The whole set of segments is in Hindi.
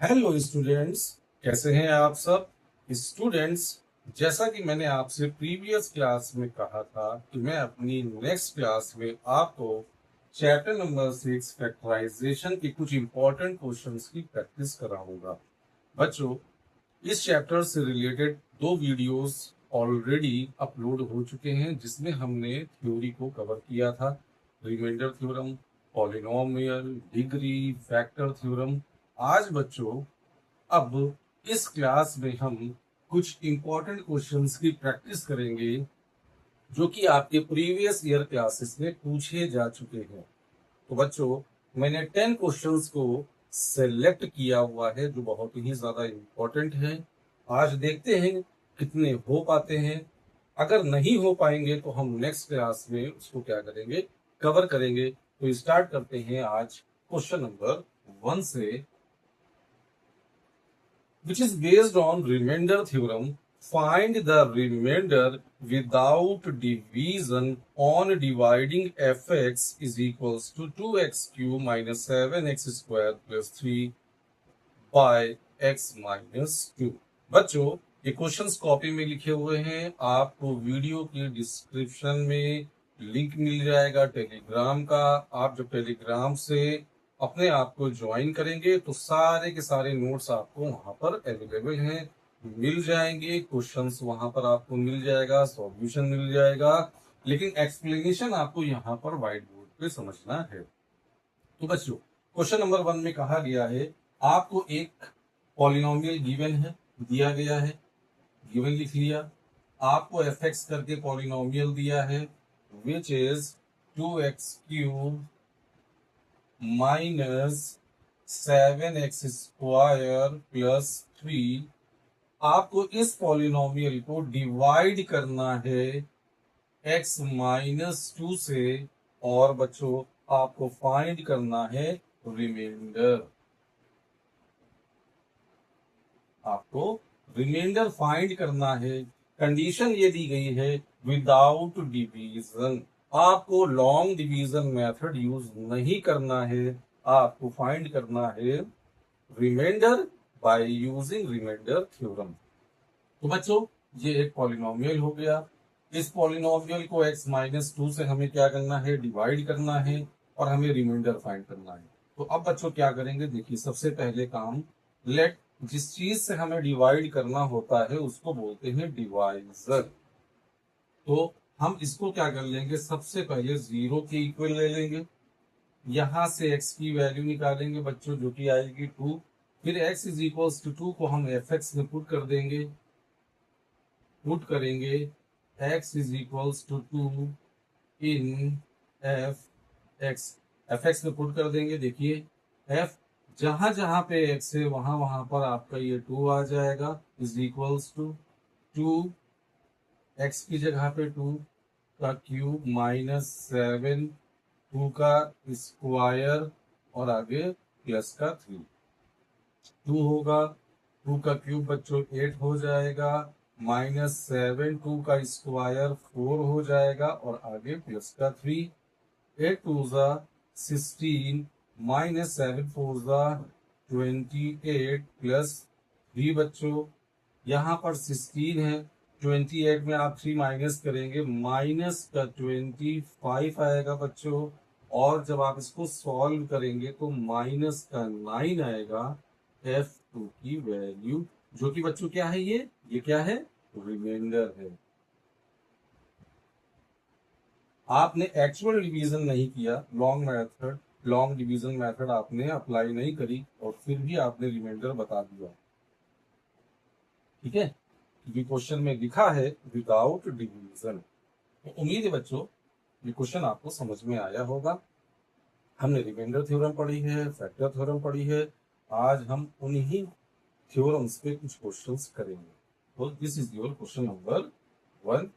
हेलो स्टूडेंट्स, कैसे हैं आप सब स्टूडेंट्स। जैसा कि मैंने आपसे प्रीवियस क्लास में कहा था कि मैं अपनी नेक्स्ट क्लास में आपको चैप्टर नंबर 6 फैक्टराइजेशन के कुछ इंपॉर्टेंट क्वेश्चंस की प्रैक्टिस कराऊंगा। बच्चों, इस चैप्टर से रिलेटेड दो वीडियोस ऑलरेडी अपलोड हो चुके हैं जिसमें हमने थ्योरी को कवर किया था। Remainder theorem, polynomial, degree, factor theorem. आज बच्चों, अब इस क्लास में हम कुछ इंपॉर्टेंट क्वेश्चंस की प्रैक्टिस करेंगे जो कि आपके प्रीवियस ईयर क्लासेस में पूछे जा चुके हैं। तो बच्चों, मैंने 10 क्वेश्चंस को सेलेक्ट किया हुआ है जो बहुत ही ज्यादा इंपॉर्टेंट है। आज देखते हैं कितने हो पाते हैं। अगर नहीं हो पाएंगे तो हम नेक्स्ट क्लास में उसको क्या करेंगे, कवर करेंगे। तो स्टार्ट करते हैं आज क्वेश्चन नंबर 1 से, which is based on remainder theorem. Find the remainder without division on dividing fx is equals to 2x cube minus 7x square plus 3 by x minus 2। बच्चों, ये क्वेश्चंस कॉपी में लिखे हुए हैं। आपको वीडियो के डिस्क्रिप्शन में लिंक मिल जाएगा टेलीग्राम का। आप जब टेलीग्राम से अपने आप को ज्वाइन करेंगे तो सारे के सारे नोट्स आपको वहां पर अवेलेबल हैं, मिल जाएंगे। क्वेश्चंस वहां पर आपको मिल जाएगा, सॉल्यूशन मिल जाएगा, लेकिन एक्सप्लेनेशन आपको यहाँ पर व्हाइट बोर्ड पे समझना है। तो बच्चों, क्वेश्चन नंबर 1 में कहा गया है आपको एक पॉलिनोमियल गिवन है, दिया गया है, गिवन लिख लिया। आपको एफ एक्स करके पॉलिनोमियल दिया है which is 2x³ minus 7x² plus 3। आपको इस पॉलिनोमियल को डिवाइड करना है x माइनस 2 से, और बच्चों आपको फाइंड करना है रिमाइंडर। आपको रिमाइंडर फाइंड करना है। कंडीशन ये दी गई है विदाउट डिवीजन। आपको लॉन्ग डिवीजन मेथड यूज नहीं करना है, आपको फाइंड करना है remainder by using remainder theorem. तो बच्चों, ये एक पॉलिनोमियल हो गया। इस पॉलिनोमियल को x माइनस 2 से हमें क्या करना है, डिवाइड करना है, और हमें रिमाइंडर फाइंड करना है। तो अब बच्चों क्या करेंगे, देखिए सबसे पहले काम, लेट जिस चीज से हमें डिवाइड करना होता है उसको बोलते हैं डिवाइजर। तो हम इसको क्या कर लेंगे, सबसे पहले 0 के इक्वल ले लेंगे। यहां से x की वैल्यू निकालेंगे बच्चों, जो कि आएगी 2। फिर x इज इक्वल्स टू 2 को हम fx में पुट कर देंगे, पुट करेंगे x is equals to 2 in fx में पुट कर देंगे। देखिए f जहां जहां पे x है वहां वहां पर आपका ये 2 आ जाएगा, इज इक्वल्स टू 2 x की जगह पे 2 का क्यूब माइनस 7 2 का स्क्वायर और आगे प्लस का 3। 2 होगा, 2 का क्यूब बच्चों 8 हो जाएगा, माइनस 7 2 का स्क्वायर 4 हो जाएगा, और आगे प्लस का 3। 8 2 जा 16 माइनस 7 4 जा 28 प्लस 3। बच्चों यहाँ पर 16 है, 28 में आप 3 माइनस करेंगे, माइनस का 25 आएगा बच्चों। और जब आप इसको सॉल्व करेंगे तो माइनस का 9 आएगा f2 की वैल्यू, जो कि बच्चों क्या है, ये क्या है, रिमाइंडर है। आपने एक्चुअल डिवीजन नहीं किया, लॉन्ग डिवीजन मेथड आपने अप्लाई नहीं करी, और फिर भी आपने रिमाइंडर बता दिया। ठीक है, क्योंकि क्वेश्चन में लिखा है विदाउट डिवीजन। तो उम्मीद है बच्चों ये क्वेश्चन आपको समझ में आया होगा। हमने रिमाइंडर थ्योरम पढ़ी है, फैक्टर थ्योरम पढ़ी है। आज हम उन्हीं थ्योरम्स पे कुछ क्वेश्चंस करेंगे। तो this is your question number 1।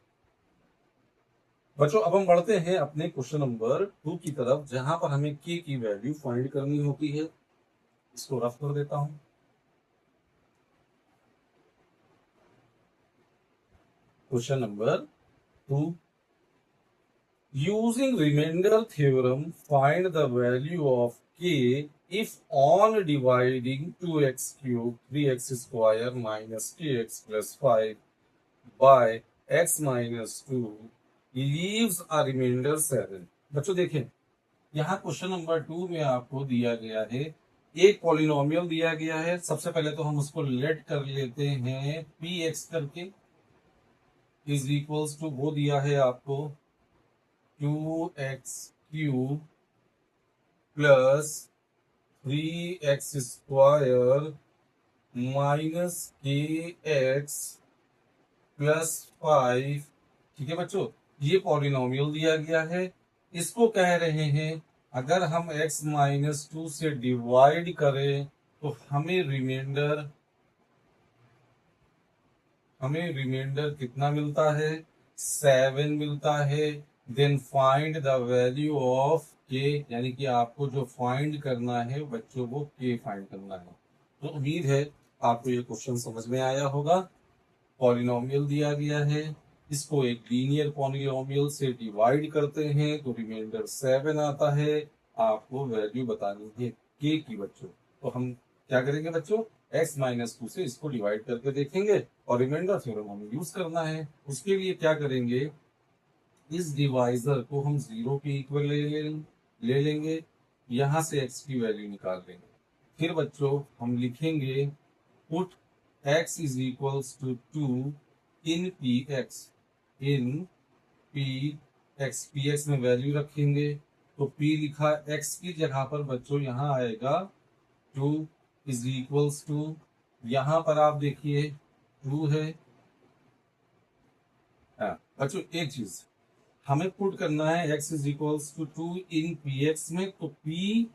बच्चों, अब हम बढ़ते हैं अपने क्वेश्चन नंबर 2 की तरफ, जहां पर हमें k की वैल्यू फाइंड करनी होती है। इसको रफ कर देता हूं। Question number 2, using remainder theorem find the value of k if on dividing 2x cube 3x square minus kx plus 5 by x minus 2 leaves a remainder 7। बच्चों देखें, यहाँ क्वेश्चन नंबर 2 में आपको दिया गया है, एक पॉलिनोमियल दिया गया है। सबसे पहले तो हम उसको लेट कर लेते हैं पी एक्स करके, इज इक्वल्स टू वो दिया है आपको 2x cube plus 3x square minus के एक्स प्लस 5। ठीक है बच्चों, ये पॉलिनोमियल दिया गया है। इसको कह रहे हैं अगर हम x माइनस 2 से डिवाइड करें तो हमें रिमाइंडर कितना मिलता है, 7 मिलता है। Then find the value of k, यानी कि आपको जो फाइंड करना है बच्चों वो k फाइंड करना है। तो उम्मीद है आपको ये क्वेश्चन समझ में आया होगा। पॉलिनोमियल दिया गया है, इसको एक लीनियर पॉलिनोमियल से डिवाइड करते हैं तो रिमाइंडर 7 आता है। आपको वैल्यू बतानी है k की बच्चों। तो हम क्या करेंगे बच्चों, x माइनस 2 से इसको डिवाइड करके देखेंगे और रिमाइंडर थ्योरम हमें यूज करना है। उसके लिए क्या करेंगे, इस डिवाइजर को हम 0 के इक्वल ले लेंगे, यहां से x की वैल्यू निकाल लेंगे। फिर बच्चों हम लिखेंगे put x is equals to 2 in P x, in P x में वैल्यू रखेंगे। तो p लिखा x की जगह पर बच्चों यहाँ आएगा 2 इज इक्वल्स टू, यहां पर आप देखिए 2 है। बच्चों एक चीज हमें पुट करना है x is equals to 2 in P x में, तो p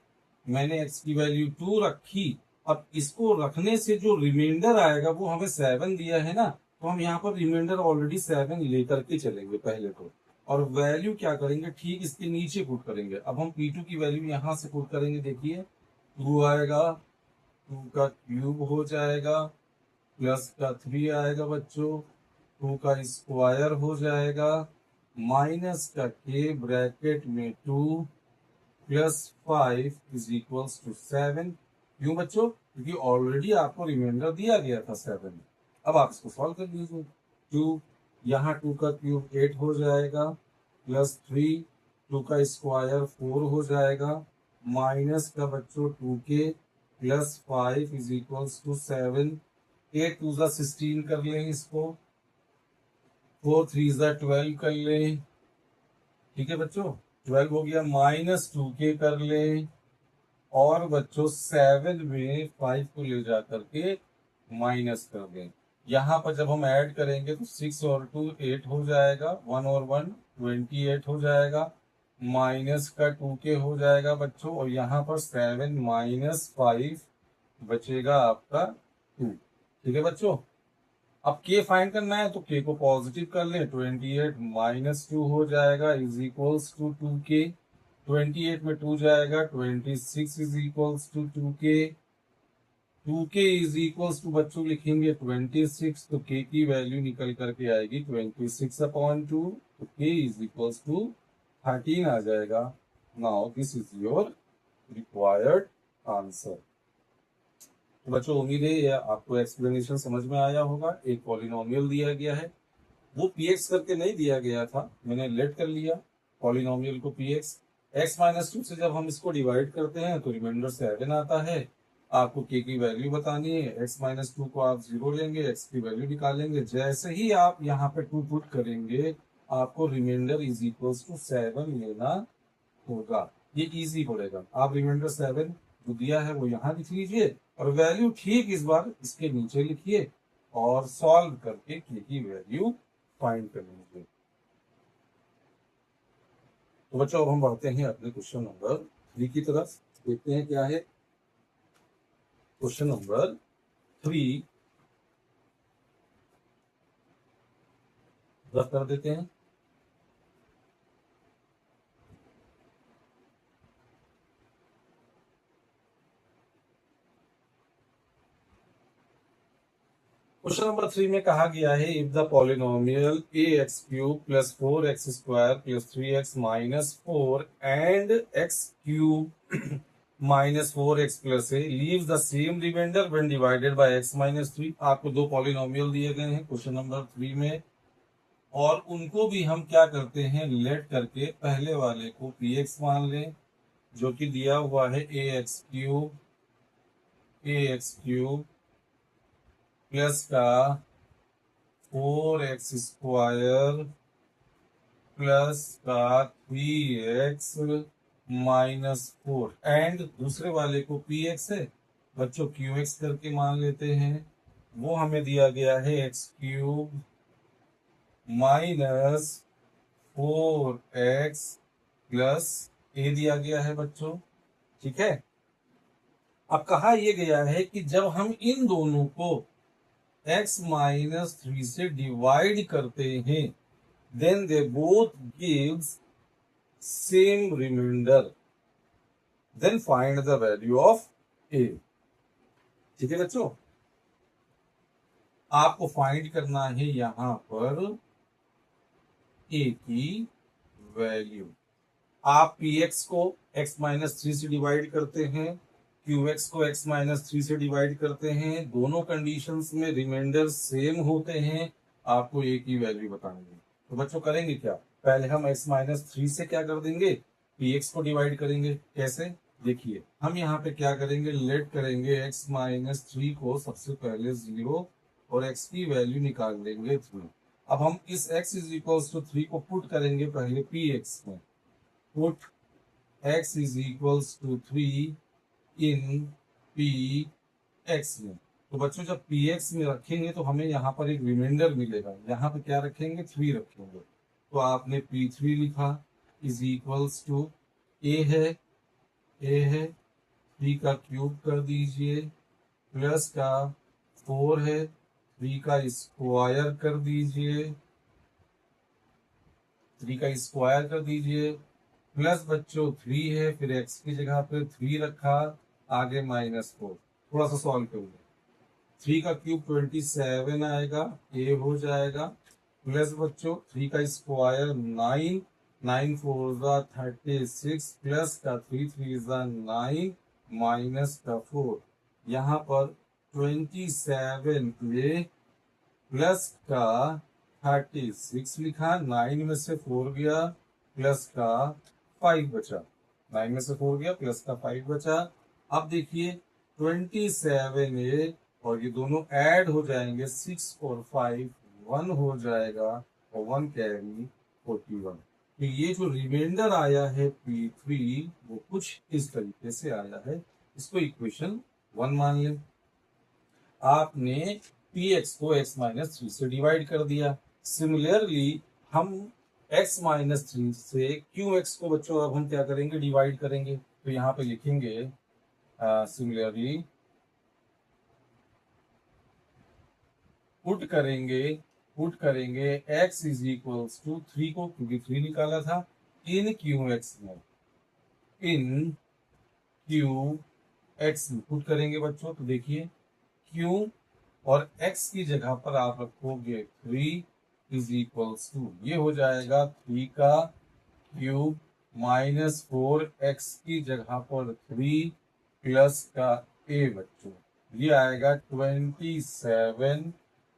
मैंने x की वैल्यू 2 रखी। अब इसको रखने से जो रिमाइंडर आएगा वो हमें 7 दिया है ना, तो हम यहाँ पर रिमाइंडर ऑलरेडी 7 लेकर के चलेंगे पहले तो, और वैल्यू क्या करेंगे ठीक इसके नीचे पुट करेंगे। अब हम p2 की वैल्यू यहाँ से पुट करेंगे, देखिए 2 आएगा, 2 का क्यूब हो जाएगा, प्लस का 3 आएगा बच्चों, 2 का स्क्वायर हो जाएगा, माइनस का के ब्रैकेट में 2 प्लस 5 इज इक्वल्स टू 7। क्यों बच्चों, क्योंकि ऑलरेडी आपको रिमाइंडर दिया गया था 7। अब आप इसको सॉल्व कर लीजिए। 2 यहाँ 2 का क्यूब 8 हो जाएगा, प्लस 3 2 का स्क्वायर 4 हो जाएगा, माइनस का बच्चों 2k plus 5 is equals to 7। 8 2 16 कर लें इसको, 4 3 12 कर लें। ठीक है बच्चों, 12 हो गया, माइनस 2k कर लें, और बच्चों 7 में 5 को ले जा करके माइनस कर दें। यहाँ पर जब हम ऐड करेंगे तो 6 और 2 8 हो जाएगा, 1 और 1 28 हो जाएगा, माइनस का 2k हो जाएगा बच्चों, और यहाँ पर 7 माइनस 5 बचेगा आपका 2। ठीक है बच्चों, अब k फाइंड करना है तो k को पॉजिटिव कर लें, 28 माइनस 2 हो जाएगा इज इक्वल्स टू 2k। 28 में 2 जाएगा, 26 is equals to 2k। 2k is equals to बच्चों लिखेंगे 26, तो k की वैल्यू निकल करके आएगी 26/2, तो k इज इक्वल्स टू 13 आ जाएगा। Now this is your required answer. तो बच्चों उम्मीद है ये आपको एक्सप्लेनेशन समझ में आया होगा। एक पॉलिनोमियल दिया गया है, वो px करके नहीं दिया गया था, मैंने लेट कर लिया पॉलिनोमियल को px। x माइनस 2 से जब हम इसको डिवाइड करते हैं तो रिमाइंडर 7 आता है। आपको k की वैल्यू बतानी है, x माइनस 2 को आप 0 लेंगे, x की वैल्यू निकालेंगे। जैसे ही आप यहाँ पे 2 पुट करेंगे आपको रिमाइंडर इज इक्वल्स टू 7 लेना होगा। ये इजी पड़ेगा। आप रिमाइंडर 7 जो दिया है वो यहाँ लिख लीजिए, और वैल्यू ठीक इस बार इसके नीचे लिखिए, और सॉल्व करके k की वैल्यू फाइंड कर लीजिए। तो बच्चों अब हम बढ़ते हैं अपने क्वेश्चन नंबर 3 की तरफ। देखते हैं क्या है क्वेश्चन नंबर 3, रफ कर देते हैं। क्वेश्चन नंबर 3 में कहा गया है if the polynomial ax³ plus 4x² plus 3x minus 4 and x³ -4x plus a leaves the same remainder when divided by x -3। आपको दो पॉलिनोमियल दिए गए हैं क्वेश्चन नंबर 3 में, और उनको भी हम क्या करते हैं, लेट करके पहले वाले को px मान लें, जो कि दिया हुआ है ax क्यूब प्लस का 4x² प्लस का 3x-4 एंड दूसरे वाले को px है बच्चों qx करके मान लेते हैं। वो हमें दिया गया है x³ minus 4x plus a दिया गया है बच्चों, ठीक है। अब कहा यह गया है कि जब हम इन दोनों को x-3 से डिवाइड करते हैं, then they both gives same remainder, then find the value of a। ठीक है बच्चों, आपको फाइंड करना है यहां पर a की वैल्यू। आप px को x-3 से डिवाइड करते हैं, qx को x-3 से डिवाइड करते हैं, दोनों कंडीशंस में रिमाइंडर सेम होते हैं, आपको a की वैल्यू बताएंगे। तो बच्चों करेंगे क्या, पहले हम x-3 से क्या कर देंगे, px को डिवाइड करेंगे। कैसे, देखिए हम यहाँ पे क्या करेंगे, लेट करेंगे x-3 को सबसे पहले 0 और x की वैल्यू निकाल देंगे 3। अब हम इस x इज इक्वल्स टू 3 को पुट करेंगे पहले px में, put x is equals to 3 in px में। तो बच्चों जब px में रखेंगे तो हमें यहाँ पर एक रिमाइंडर मिलेगा, यहाँ पे क्या रखेंगे, 3 रखेंगे। तो आपने p3 लिखा इज इक्वल्स टू a है 3 का क्यूब कर दीजिए प्लस का 4 है 3 का स्क्वायर कर दीजिए, 3 का स्क्वायर कर दीजिए प्लस बच्चों 3 है, फिर x की जगह पे 3 रखा, आगे -4। थोड़ा सा सॉल्व करूंगा, 3 का क्यूब 27 आएगा, a हो जाएगा, प्लस बच्चों 3 का स्क्वायर 9, 9 4 36 प्लस का 3 3 9 माइनस का 4। यहाँ पर 27 पे प्लस का 36 लिखा, 9 में से 4 गया प्लस का 5 बचा, 9 में से 4 गया प्लस का 5 बचा। अब देखिए 27 और ये दोनों ऐड हो जाएंगे, 6 और 5 1 हो जाएगा और 1 कैरी 41। तो ये जो रिमाइंडर आया है p3 वो कुछ इस तरीके से आया है, इसको इक्वेशन 1 मान लें। आपने px को x-3 से डिवाइड कर दिया। सिमिलरली हम x-3 से qx को बच्चों अब हम क्या करेंगे, डिवाइड करेंगे। तो यहाँ पे लिखेंगे सिमिलरली पुट करेंगे x इज इक्वल्स टू 3 को, क्योंकि 3 निकाला था, इन qx में, इन qx में पुट करेंगे बच्चों। तो देखिए q और x की जगह पर आप रखोगे 3 इज इक्वल्स टू, ये हो जाएगा 3 का क्यूब माइनस 4x की जगह पर 3 प्लस का a बच्चों, ये आएगा 27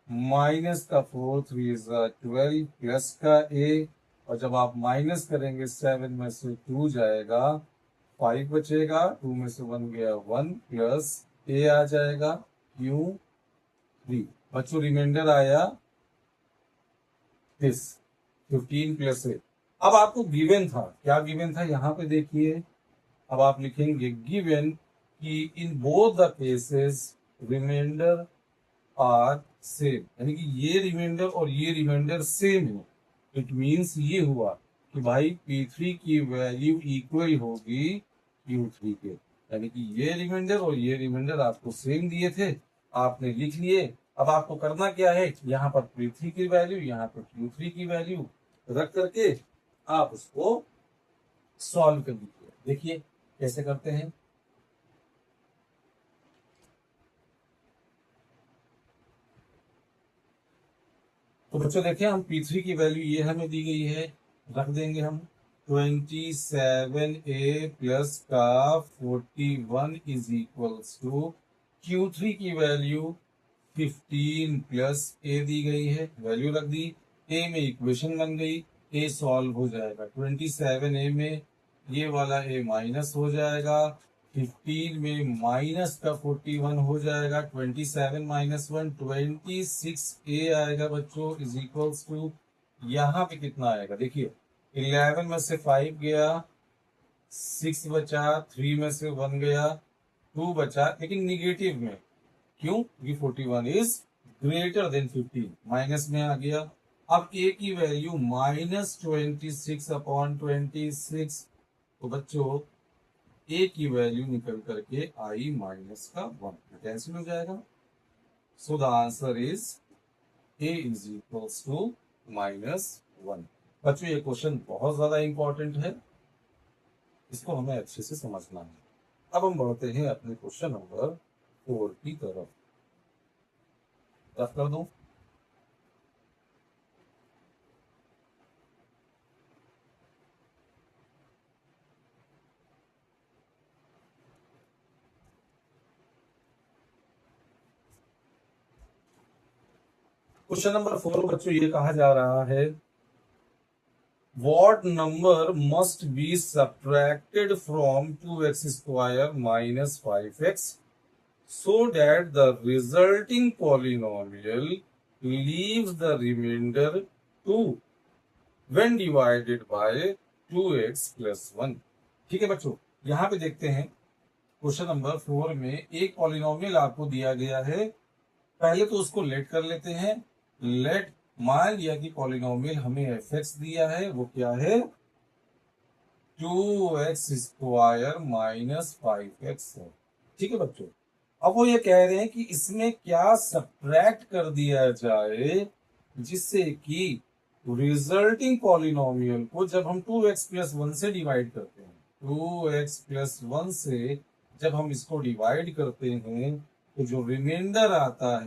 माइनस का 4 3 12 प्लस का a, और जब आप माइनस करेंगे 7 में से 2 जाएगा, 5 बचेगा, 2 में से 1 गया 1 प्लस a आ जाएगा q3। बच्चों रिमाइंडर आया दिस 15 प्लस a। अब आपको गिवन था, क्या गिवन था, यहाँ पे देखिए। अब आप लिखेंगे गिवन कि in both the cases remainder are same, यानी कि ये रिमाइंडर और ये रिमाइंडर सेम है। इट मींस ये हुआ कि भाई p3 की वैल्यू इक्वल होगी q3 के, यानी कि ये रिमाइंडर और ये रिमाइंडर आपको सेम दिए थे, आपने लिख लिए। अब आपको करना क्या है, यहाँ पर p3 की वैल्यू, यहाँ पर q3 की वैल्यू रख करके आप उसको सॉल्व कर दीजिए। देखिए कैसे करते हैं। तो बच्चों देखिए हम p3 की वैल्यू ये हमें दी गई है, रख देंगे हम 27a प्लस का 41 इज इक्वल्स टू Q3 की वैल्यू 15 प्लस ए दी गई है, वैल्यू रख दी, ए में इक्वेशन बन गई, ए सॉल्व हो जाएगा 27a में, ये वाला ए माइनस हो जाएगा, 15 में माइनस का 41 हो जाएगा, 27 माइनस 1 26a आएगा बच्चों इज इक्वल्स टू, यहाँ पे कितना आएगा देखिए, 11 में से 5 गया, 6 बचा, 3 में से 1 गया, 2 बचा, लेकिन निगेटिव में, क्यों? क्योंकि 41 इज ग्रेटर देन 15, माइनस में आ गया। अब ए की वैल्यू -26/26, तो बच्चों ए की वैल्यू निकल करके आई -1, कैंसिल हो जाएगा। So the answer is a is equals to -1। बच्चों ये क्वेश्चन बहुत ज्यादा इंपॉर्टेंट है, इसको हमें अच्छे से समझना है। अब हम बढ़ते हैं अपने क्वेश्चन नंबर 4 की तरफ। रफ कर दूं? क्वेश्चन नंबर 4 बच्चों ये कहा जा रहा है, what number must be subtracted from 2x square minus 5x so that the resulting polynomial leaves the remainder 2 when divided by 2x plus 1। ठीक है बच्चों, यहां पे देखते हैं क्वेश्चन नंबर 4 में एक पॉलिनोमियल आपको दिया गया है, पहले तो उसको लेट कर लेते हैं। लेट, मान लिया कि पॉलिनोमियल हमें fx दिया है, वो क्या है 2x स्क्वायर माइनस 5x है। ठीक है बच्चों, अब वो ये कह रहे हैं कि इसमें क्या सब्ट्रैक्ट कर दिया जाए जिससे कि रिजल्टिंग पॉलिनोमियल को जब हम 2x प्लस 1 से डिवाइड करते हैं, 2x प्लस 1 से जब हम इसको डिवाइड करते हैं तो जो रिमाइंडर आता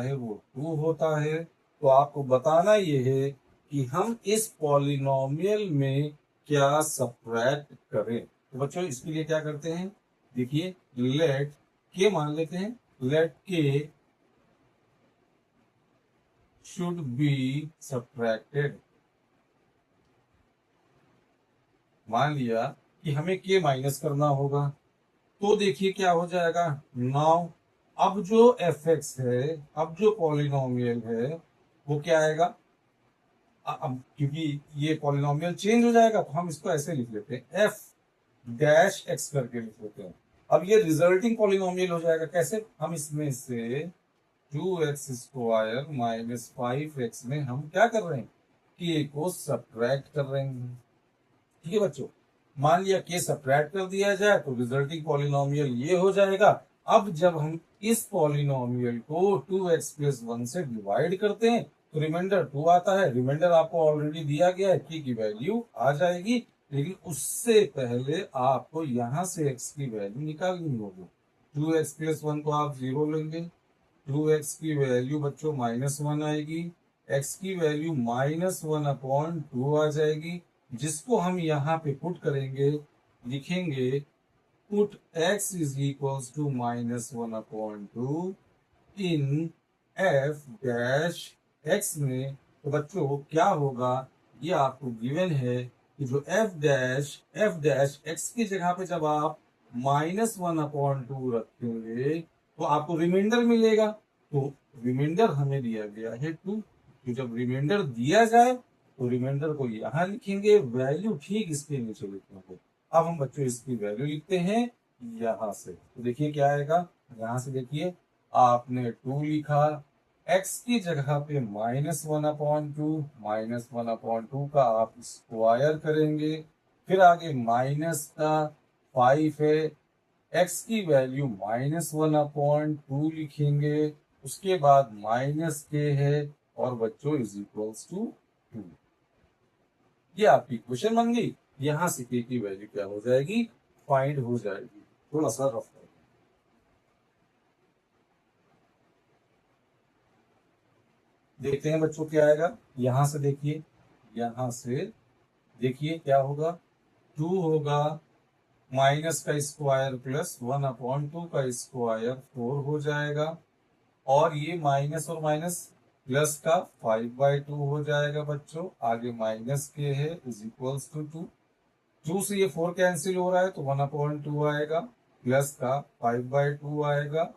है, वो 2 होता है। तो आपको बताना ये है कि हम इस पॉलिनोमियल में क्या सब्ट्रैक्ट करें। तो बच्चों इसके लिए क्या करते हैं, देखिए लेट के मान लेते हैं, लेट के शुड बी सब्ट्रैक्टेड। मान लिया कि हमें के माइनस करना होगा, तो देखिए क्या हो जाएगा, नाउ अब जो fx है, अब जो पॉलिनोमियल है वो क्या आएगा, अब क्योंकि ये पॉलिनोमियल चेंज हो जाएगा तो हम इसको ऐसे लिख लेते हैं, f डैश x करके लिख लेते हैं। अब ये रिजल्टिंग पॉलिनोमियल हो जाएगा, कैसे, हम इसमें से 2x स्क्वायर माइनस 5x में हम क्या कर रहे हैं, k को सब्ट्रैक्ट कर रहे हैं। ठीक है बच्चों, मान लिया k सब्ट्रैक्ट कर दिया जाए तो रिजल्टिंग पॉलिनोमियल ये हो जाएगा। अब जब हम इस पॉलिनोमियल को 2x प्लस 1 से डिवाइड करते हैं तो रिमाइंडर 2 आता है। रिमाइंडर आपको ऑलरेडी दिया गया है, k की वैल्यू आ जाएगी, लेकिन उससे पहले आपको यहां से x की वैल्यू निकालनी होगी। 2x प्लस 1 को आप 0 लेंगे, 2x की वैल्यू बच्चों -1 आएगी, x की वैल्यू -1/2 आ जाएगी, जिसको हम यहाँ पे पुट करेंगे, लिखेंगे put x is equals to -1/2 in f dash x में। तो बच्चों क्या होगा, ये आपको गिवन है कि जो f डैश x की जगह पे जब आप -1/2 रखेंगे तो आपको रिमाइंडर मिलेगा। तो रिमाइंडर हमें दिया गया है 2, तो जब रिमाइंडर दिया जाए तो रिमाइंडर को यहां लिखेंगे, वैल्यू ठीक इसके नीचे लिखेंगे। अब हम बच्चों इसकी वैल्यू लिखते हैं यहां से, तो देखिए क्या आएगा, यहां से देखिए आपने 2 लिखा, x की जगह पे -1/2 का आप स्क्वायर करेंगे, फिर आगे माइनस का 5 है, x की वैल्यू -1/2 लिखेंगे, उसके बाद माइनस के है और बच्चों इज इक्वल्स टू 2। ये आपकी क्वेश्चन बन गई, यहां से k की वैल्यू क्या हो जाएगी, फाइंड हो जाएगी। थोड़ा सा रफ कर, देखते हैं बच्चों क्या आएगा। यहां से देखिए, यहां से देखिए क्या होगा। 2 होगा माइनस का स्क्वायर प्लस 1/2 का स्क्वायर 4 हो जाएगा। और ये माइनस और माइनस प्लस का 5/2 हो जाएगा बच्चों। आगे माइनस के है इज इक्वल्स टू 2। 2 से ये 4 कैंसिल हो रहा है तो 1/2 आएगा, प्लस का 5/2 आएगा।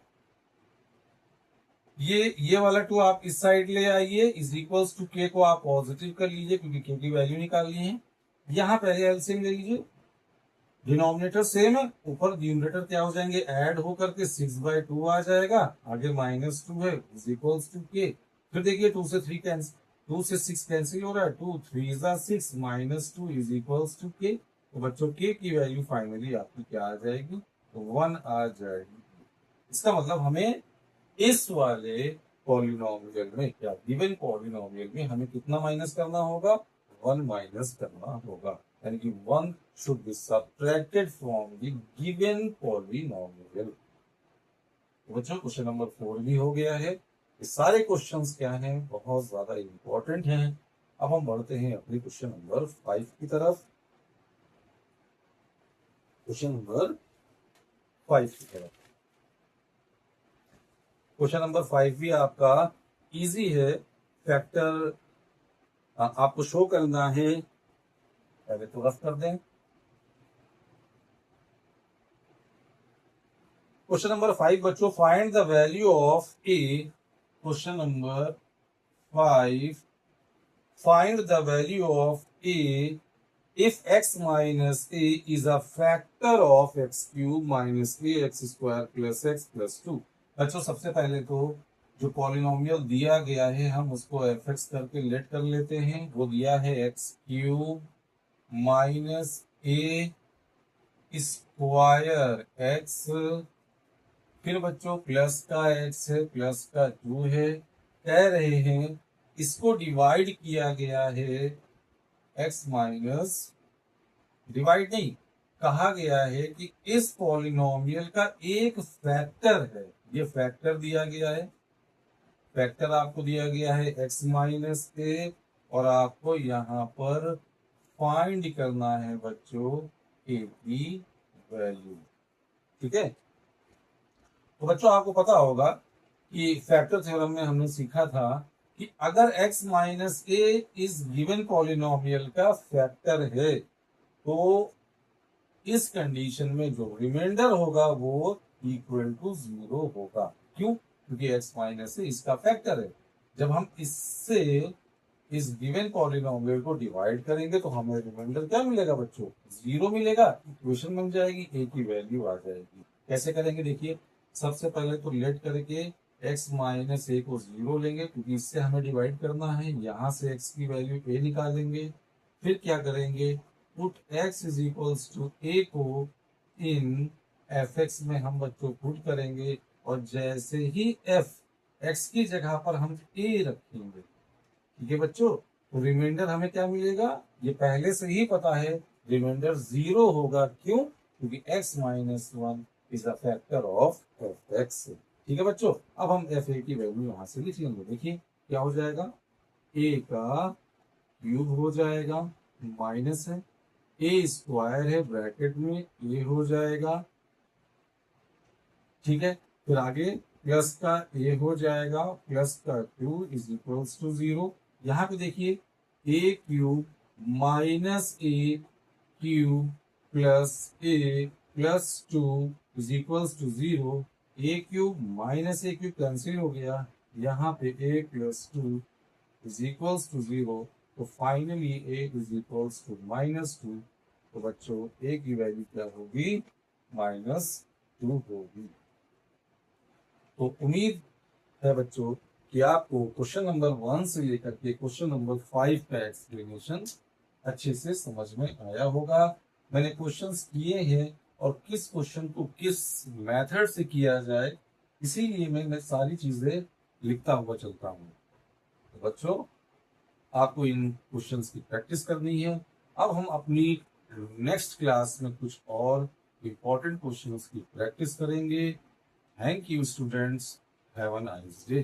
ये वाला 2 आप इस साइड ले आइए, इज इक्वल्स टू के को आप पॉजिटिव कर लीजिए क्योंकि के की वैल्यू निकालनी है। यहाँ पहले एलसीएम ले लीजिए, डिनोमिनेटर सेम है, ऊपर न्यूमरेटर क्या हो जाएंगे, ऐड होकर के 6/2 आ जाएगा। आगे -2 है इज इक्वल्स टू के। फिर देखिए 2 से 3 कैंसिल, 2 से 6 कैंसिल हो रहा है, 2 3 6 -2 इज इक्वल्स टू के। तो बच्चों के की वैल्यू फाइनली आपकी क्या आ जाएगी, तो 1 आ जाएगी। इसका मतलब हमें इस वाले पॉलिनोमियल में, क्या गिवन पॉलिनोमियल में हमें कितना माइनस करना होगा, 1 माइनस करना होगा। यानी कि 1 should be subtracted from the given polynomial। तो बच्चों क्वेश्चन नंबर 4 भी हो गया है। ये सारे क्वेश्चंस क्या हैं, बहुत ज्यादा इंपॉर्टेंट हैं। अब हम बढ़ते हैं अपने क्वेश्चन नंबर 5 की तरफ। क्वेश्चन नंबर 5 की तरफ, क्वेश्चन नंबर 5 भी आपका इजी है। फैक्टर आपको शो करना है, पहले तो रफ कर दें। क्वेश्चन नंबर 5 बच्चों, find the value of A. Question number 5, find the value of A if x minus a is a factor of x cube minus a x square plus x plus 2। बच्चों सबसे पहले तो जो पॉलिनोमियल दिया गया है हम उसको fx करके लेट कर लेते हैं। वो दिया है x cube minus a square x, फिर बच्चों प्लस का x है, प्लस का 2 है। कह रहे हैं इसको डिवाइड किया गया है, x माइनस, डिवाइड नहीं, कहा गया है कि इस पॉलिनोमियल का एक फैक्टर है। ये फैक्टर दिया गया है, फैक्टर आपको दिया गया है x माइनस ए, और आपको यहाँ पर फाइंड करना है बच्चों ए की वैल्यू। ठीक है, तो बच्चों आपको पता होगा कि फैक्टर थ्योरम में हमने सीखा था कि अगर x माइनस ए इस गिवन पॉलिनोमियल का फैक्टर है तो इस कंडीशन में जो रिमाइंडर होगा वो इक्वल टू 0 होगा। क्यों, क्योंकि x माइनस ए इसका फैक्टर है। जब हम इससे इस गिवन पॉलिनोमियल को डिवाइड करेंगे तो हमें रिमाइंडर क्या मिलेगा बच्चों, 0 मिलेगा। इक्वेशन बन जाएगी, a की वैल्यू आ जाएगी। कैसे करेंगे देखिए, सबसे पहले तो लेट करके x माइनस ए को 0 लेंगे क्योंकि इससे हमें डिवाइड करना है। यहां से x की वैल्यू a निकालेंगे। फिर क्या करेंगे, put x is equals to a को इन fx में हम बच्चों पुट करेंगे, और जैसे ही f x की जगह पर हम a रखेंगे, ठीक है बच्चों, तो रिमाइंडर हमें क्या मिलेगा, ये पहले से ही पता है, रिमाइंडर 0 होगा। क्यों, क्योंकि x minus 1 is the factor of fx। ठीक है बच्चों, अब हम fa की वैल्यू यहां से लिख लेंगे। देखिए क्या हो जाएगा, a का क्यूब हो जाएगा, माइनस है ए स्क्वायर है, ब्रैकेट में ए हो जाएगा। ठीक है, फिर आगे प्लस का ए हो जाएगा, प्लस का 2 इज इक्वल्स टू 0। यहाँ पे देखिए a cube minus a cube plus a plus 2 is equals to 0। A cube minus a cube cancel हो गया, यहाँ पे a plus 2 is equals to 0। तो finally a is equals to -2। तो बच्चों ए की वैल्यू क्या होगी, -2 होगी। तो उम्मीद है बच्चों कि आपको क्वेश्चन नंबर 1 से लेकर के क्वेश्चन नंबर 5 का एक्सप्लेनेशन अच्छे से समझ में आया होगा। मैंने क्वेश्चंस किए हैं और किस क्वेश्चन को किस मेथड से किया जाए, इसीलिए मैं सारी चीजें लिखता हुआ चलता हूँ। तो बच्चों आपको इन क्वेश्चंस की प्रैक्टिस करनी है। अब हम अपनी नेक्स्ट क्लास में कुछ और इम्पोर्टेंट क्वेश्चंस की प्रैक्टिस करेंगे। Thank you students, have a nice day.